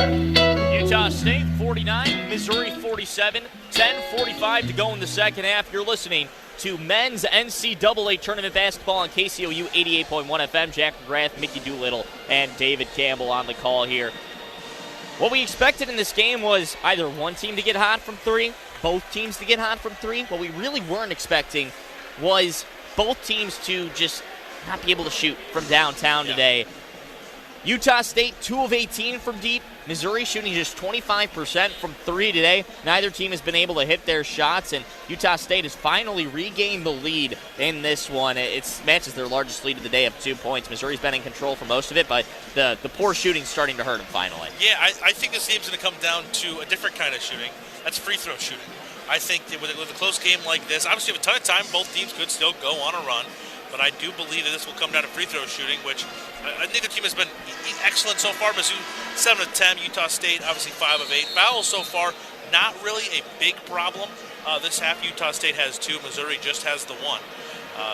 Utah State 49, Missouri 47, 10:45 to go in the second half. You're listening to men's NCAA tournament basketball on KCOU 88.1 FM. Jack McGrath, Mickey Doolittle, and David Campbell on the call here. What we expected in this game was either one team to get hot from three, both teams to get hot from three. What we really weren't expecting was both teams to just not be able to shoot from downtown today. Utah State 2 of 18 from deep. Missouri shooting just 25% from three today. Neither team has been able to hit their shots, and Utah State has finally regained the lead in this one. It matches their largest lead of the day of 2 points. Missouri's been in control for most of it, but the poor shooting's starting to hurt them finally. Yeah, I think this game's going to come down to a different kind of shooting. That's free throw shooting. I think that with a close game like this, obviously you have a ton of time. Both teams could still go on a run. But I do believe that this will come down to free throw shooting, which neither team has been excellent so far. Mizzou 7 of 10, Utah State obviously 5 of 8. Fouls so far, not really a big problem. This half, Utah State has 2, Missouri just has the 1.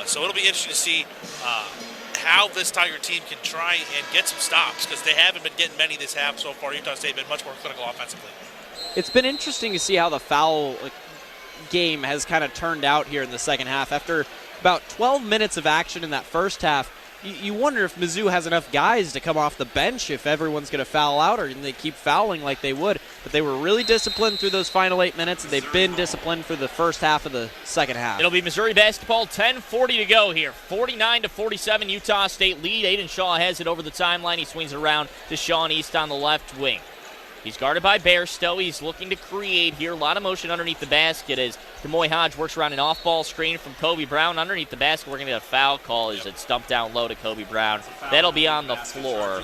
So it'll be interesting to see how this Tiger team can try and get some stops, because they haven't been getting many this half so far. Utah State has been much more clinical offensively. It's been interesting to see how the foul game has kind of turned out here in the second half. After about 12 minutes of action in that first half, you wonder if Mizzou has enough guys to come off the bench if everyone's going to foul out, or they keep fouling like they would. But they were really disciplined through those final 8 minutes, and they've been disciplined for the first half of the second half. It'll be Missouri basketball, 10:40 to go here. 49-47, Utah State lead. Aiden Shaw has it over the timeline. He swings it around to Sean East on the left wing. He's guarded by Bairstow. He's looking to create here. A lot of motion underneath the basket as Demoy Hodge works around an off-ball screen from Kobe Brown. Underneath the basket, we're going to get a foul call as it's dumped down low to Kobe Brown. That'll be on the floor.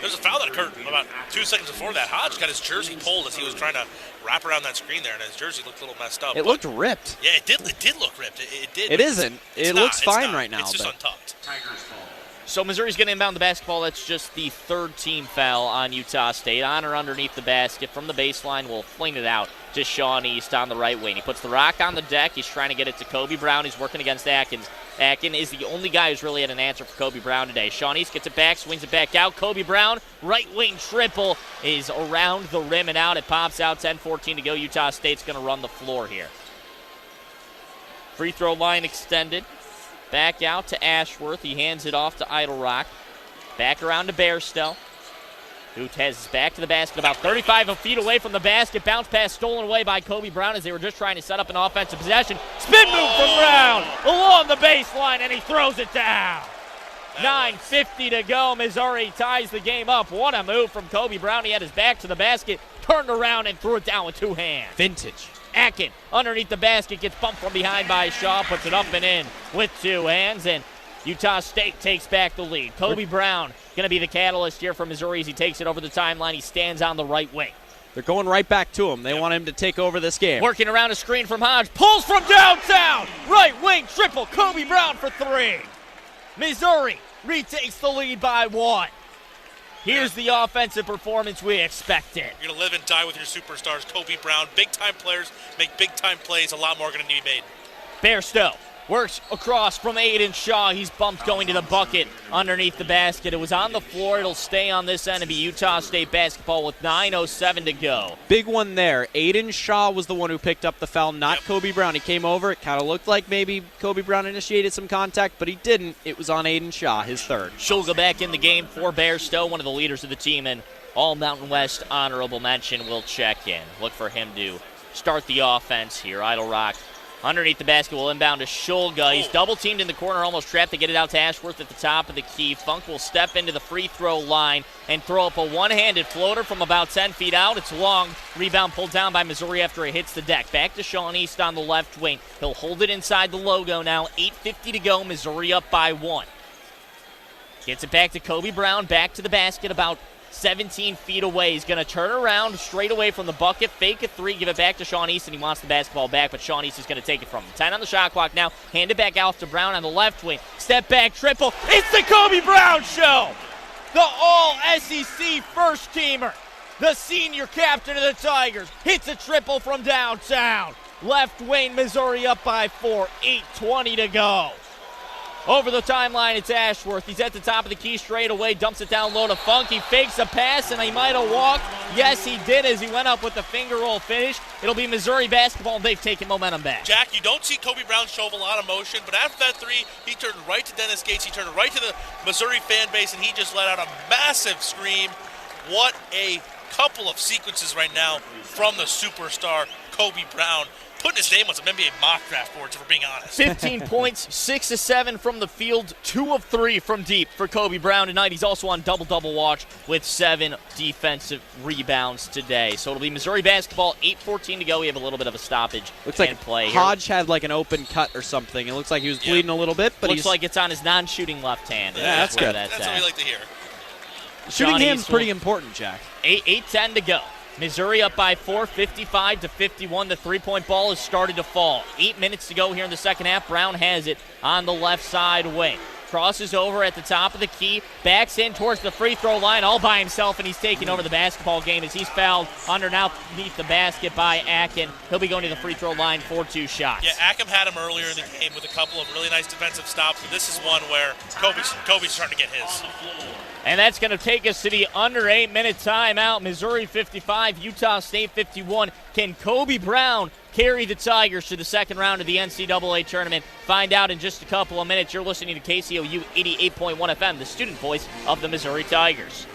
There's a foul that occurred about 2 seconds before that. Hodge got his jersey pulled as he was trying to wrap around that screen there, and his jersey looked a little messed up. It looked ripped. Yeah, it did look ripped. It did. It isn't. It looks fine right now. It's just untucked. So Missouri's going to inbound the basketball. That's just the third team foul on Utah State. On or underneath the basket from the baseline. We'll fling it out to Sean East on the right wing. He puts the rock on the deck. He's trying to get it to Kobe Brown. He's working against Atkins. Atkins is the only guy who's really had an answer for Kobe Brown today. Sean East gets it back, swings it back out. Kobe Brown, right wing triple, is around the rim and out. It pops out, 10-14 to go. Utah State's going to run the floor here. Free throw line extended. Back out to Ashworth. He hands it off to Idle Rock. Back around to Bairstow, who has his back to the basket about 35 feet away from the basket. Bounce pass stolen away by Kobe Brown as they were just trying to set up an offensive possession. Spin move from Brown along the baseline, and he throws it down. 9:50 to go. Missouri ties the game up. What a move from Kobe Brown. He had his back to the basket, turned around, and threw it down with 2 hands. Vintage. Akin underneath the basket, gets bumped from behind by Shaw, puts it up and in with 2 hands, and Utah State takes back the lead. Kobe Brown going to be the catalyst here for Missouri as he takes it over the timeline. He stands on the right wing. They're going right back to him. They want him to take over this game. Working around a screen from Hodge, pulls from downtown. Right wing triple, Kobe Brown for 3. Missouri retakes the lead by 1. Here's the offensive performance we expected. You're going to live and die with your superstars. Kobe Brown, big-time players make big-time plays. A lot more going to need made. Bairstow works across from Aiden Shaw. He's bumped going to the bucket underneath the basket. It was on the floor. It'll stay on this end and be Utah State basketball with 9:07 to go. Big one there. Aiden Shaw was the one who picked up the foul, not Kobe Brown. He came over. It kind of looked like maybe Kobe Brown initiated some contact, but he didn't. It was on Aiden Shaw, his third. Shulga back in the game for Bairstow, one of the leaders of the team, and all Mountain West honorable mention will check in. Look for him to start the offense here. Idle Rock underneath the basket will inbound to Shulga. He's double-teamed in the corner, almost trapped to get it out to Ashworth at the top of the key. Funk will step into the free throw line and throw up a one-handed floater from about 10 feet out. It's long. Rebound pulled down by Missouri after it hits the deck. Back to Sean East on the left wing. He'll hold it inside the logo now. 8:50 to go. Missouri up by 1. Gets it back to Kobe Brown. Back to the basket about 17 feet away. He's going to turn around straight away from the bucket, fake a 3, give it back to Sean East, and he wants the basketball back, but Sean East is going to take it from him. 10 on the shot clock now. Hand it back out to Brown on the left wing. Step back triple. It's the Kobe Brown show. The all-SEC first-teamer. The senior captain of the Tigers hits a triple from downtown. Left wing, Missouri up by 4. 8:20 to go. Over the timeline, it's Ashworth. He's at the top of the key straight away, dumps it down low to Funk. He fakes a pass, and he might have walked. Yes, he did as he went up with the finger roll finish. It'll be Missouri basketball, and they've taken momentum back. Jack, you don't see Kobe Brown show a lot of motion, but after that three, he turned right to Dennis Gates. He turned right to the Missouri fan base, and he just let out a massive scream. What a couple of sequences right now from the superstar Kobe Brown. Putting his name on some NBA mock draft boards, if we're being honest. 15 points, 6 of 7 from the field, 2 of 3 from deep for Kobe Brown tonight. He's also on double-double watch with 7 defensive rebounds today. So it'll be Missouri basketball, 8:14 to go. We have a little bit of a stoppage. Looks like play Hodge had like an open cut or something. It looks like he was bleeding a little bit, but looks like it's on his non-shooting left hand. Yeah, that's good. That's what we like to hear. Shooting hand's pretty important, Jack. 8:10 to go. Missouri up by 4, 55-51. The three-point ball has started to fall. 8 minutes to go here in the second half. Brown has it on the left side wing. Crosses over at the top of the key. Backs in towards the free throw line all by himself, and he's taking over the basketball game as he's fouled underneath the basket by Akin. He'll be going to the free throw line for 2 shots. Yeah, Akin had him earlier in the game with a couple of really nice defensive stops, but this is one where Kobe's starting to get his. And that's going to take us to the under 8-minute timeout. Missouri 55, Utah State 51. Can Kobe Brown carry the Tigers to the second round of the NCAA tournament? Find out in just a couple of minutes. You're listening to KCOU 88.1 FM, the student voice of the Missouri Tigers.